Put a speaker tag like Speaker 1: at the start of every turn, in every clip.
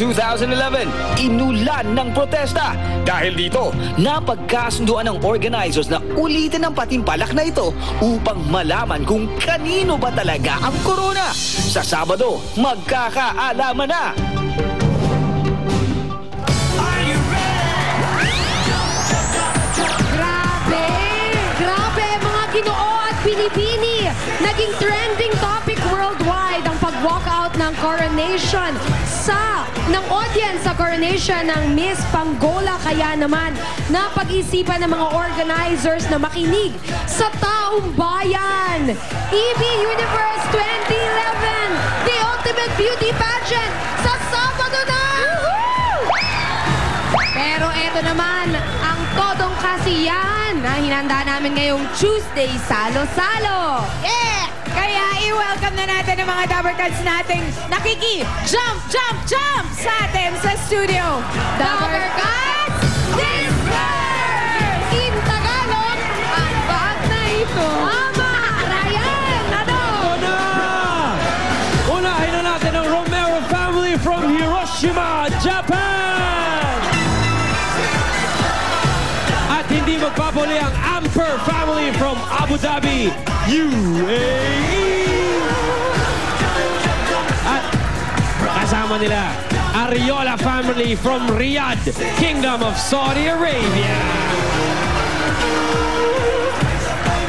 Speaker 1: 2011, inulan ng protesta. Dahil dito, napagkasunduan ng organizers na ulitin ang patimpalak na ito upang malaman kung kanino ba talaga ang corona. Sa Sabado, magkakaalaman na.
Speaker 2: Grabe mga Ginoo at Binibini. Naging trending topic worldwide ang pag-walkout ng coronation ng audience sa coronation ng Miss Pangola. Kaya naman, napag-isipan ng mga organizers na makinig sa taong bayan. EB Universe 2011, the ultimate beauty pageant, sa Sabado na! Pero eto naman, ang todong kasiyahan na hinanda namin ngayong Tuesday, Salo-Salo.
Speaker 3: Yeah! Kaya i-welcome na natin ang mga Dabbercats nating nakiki-jump sa atin sa studio. Dabbercats Disperse!
Speaker 2: In Tagalog, ang bag na ito. Ama! Ryan! Ano?
Speaker 4: Unahin na natin ang Romero family from Hiroshima, Japan! At hindi magpapuli ang Amper family from Abu Dhabi, UAE! At kasama nila, Ariola family from Riyadh, Kingdom of Saudi Arabia.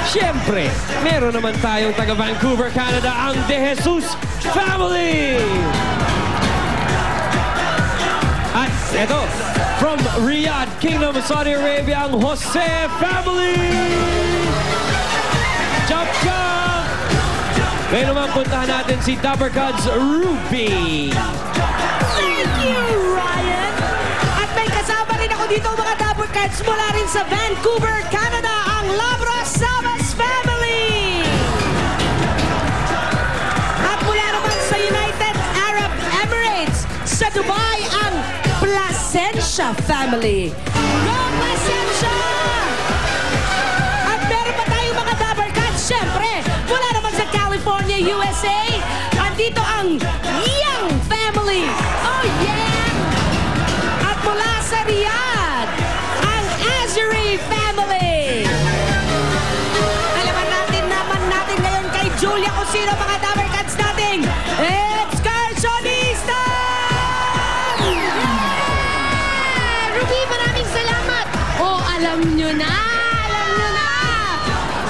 Speaker 4: Siyempre, meron naman tayong taga Vancouver, Canada, ang De Jesus family! At eto, from Riyadh, Kingdom of Saudi Arabia, ang Jose family! Jump, jump! Ngayon naman puntahan natin si Dabbercats Ruby.
Speaker 3: Thank you, Ryan! At may kasama rin ako dito mga Dabbercats mula rin sa Vancouver, Canada, ang Labras Sabas family! At mula naman sa United Arab Emirates, sa Dubai, ang Plasencia family. Go Plasencia! At meron pa tayong mga Dabbercats, syempre, mula naman sa California, USA, andito ang Yang family. Oh, yeah! At mula sa Riyadh, ang Azuri family. Alaman natin ngayon kay Julia kung sino mga Dabbercats nating excursionista!
Speaker 2: Ruby, maraming salamat. Oh, alam nyo na.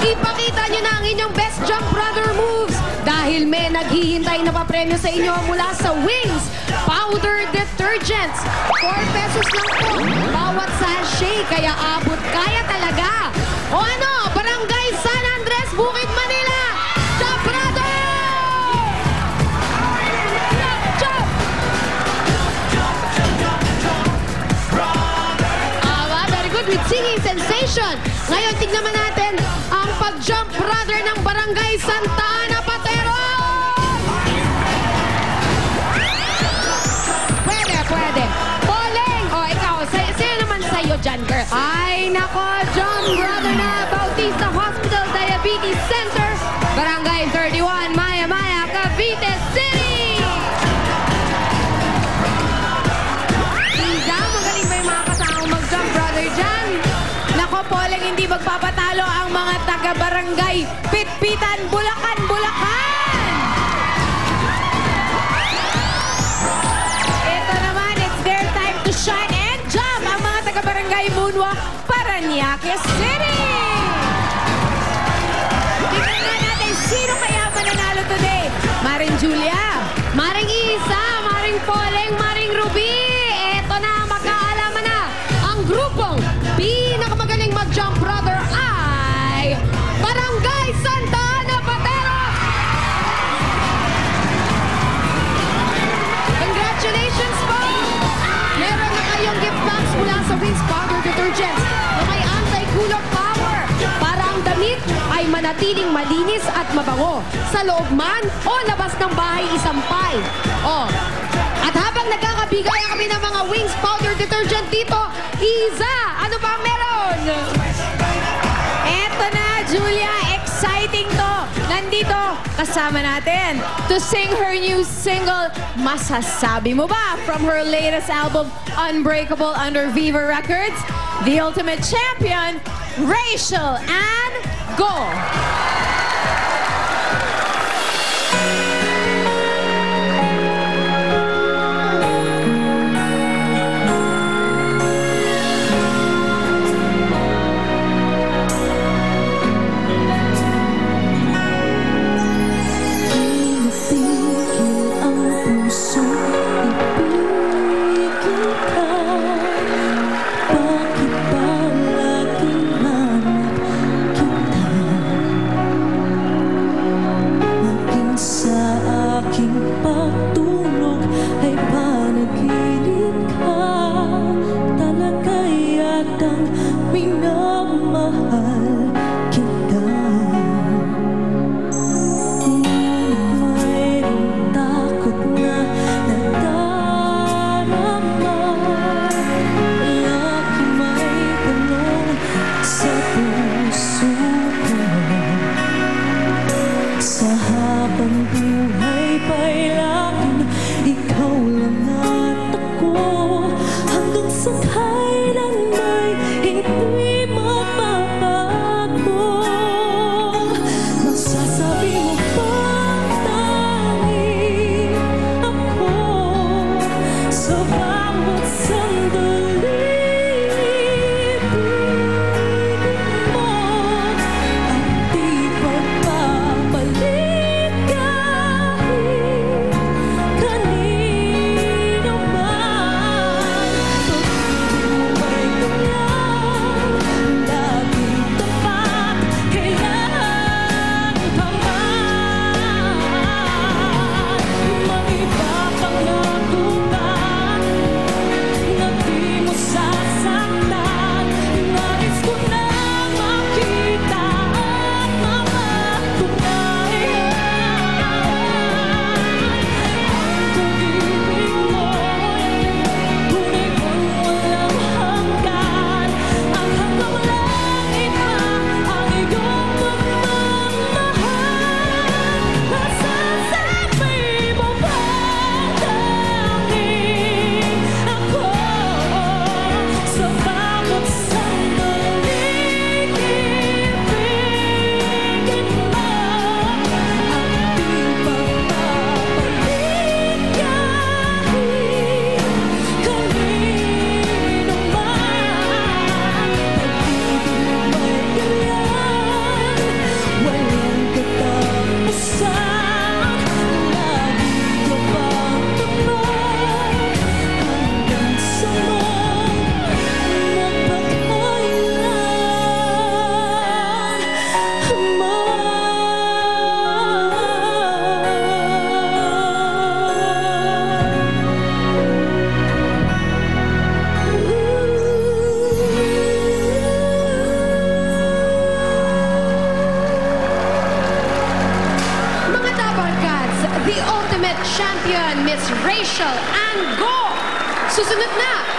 Speaker 2: Ipakita nyo na ang inyong best jump brother moves dahil may naghihintay na papremyo sa inyo mula sa Wings Powder Detergents. 4 pesos lang po bawat sachet, kaya abot kaya talaga. O ano, Barangay San Andres, Bukid Manila, Jump Brother! Jump! Very good with singing sensation. Ngayon, tignan natin ang pag-jump brother ng Barangay Santa Ana, Patero! Pwede. Poleng! O, ikaw, sino naman sa'yo dyan, girl? Ay, nako, jump brother na Bautista Hospital Diabetes Center, Barangay 31, Maya, Cavite City! Isa, magaling ba yung mga kasamang mag-jump brother dyan? Nako, Poleng, hindi magpapatalo ang mga taga-barangay Pitpitan, Bulacan! Ito naman, it's their time to shine and jump! Ang mga taga-barangay Moonwalk, Parañaque City! Tignan nga natin, sino kaya mananalo today? Maring Julia, Maring Isa, Maring Poleng, Maring Ruby! Ito na, magkaalaman na! Ang grupong pinakamagaling mag-jump brother ay Barangay Santa Ana, Patero! Congratulations po! Meron na kayong gift box mula sa Wings Powder Detergents na may anti-kulot power para ang damit ay manatiling malinis at mabango sa loob man o labas ng bahay isampay. At habang nagkakabigay kami ng mga Wings Powder Detergent dito, Iza, ano pa ang meron? Eto na, Julia, exciting to. Nandito, kasama kasama natin to sing her new single, Masasabi Mo Ba? From her latest album, Unbreakable, under Viva Records, the ultimate champion, Rachel Ann Go! Champion, Miss Rachel Ann Go! Susunod na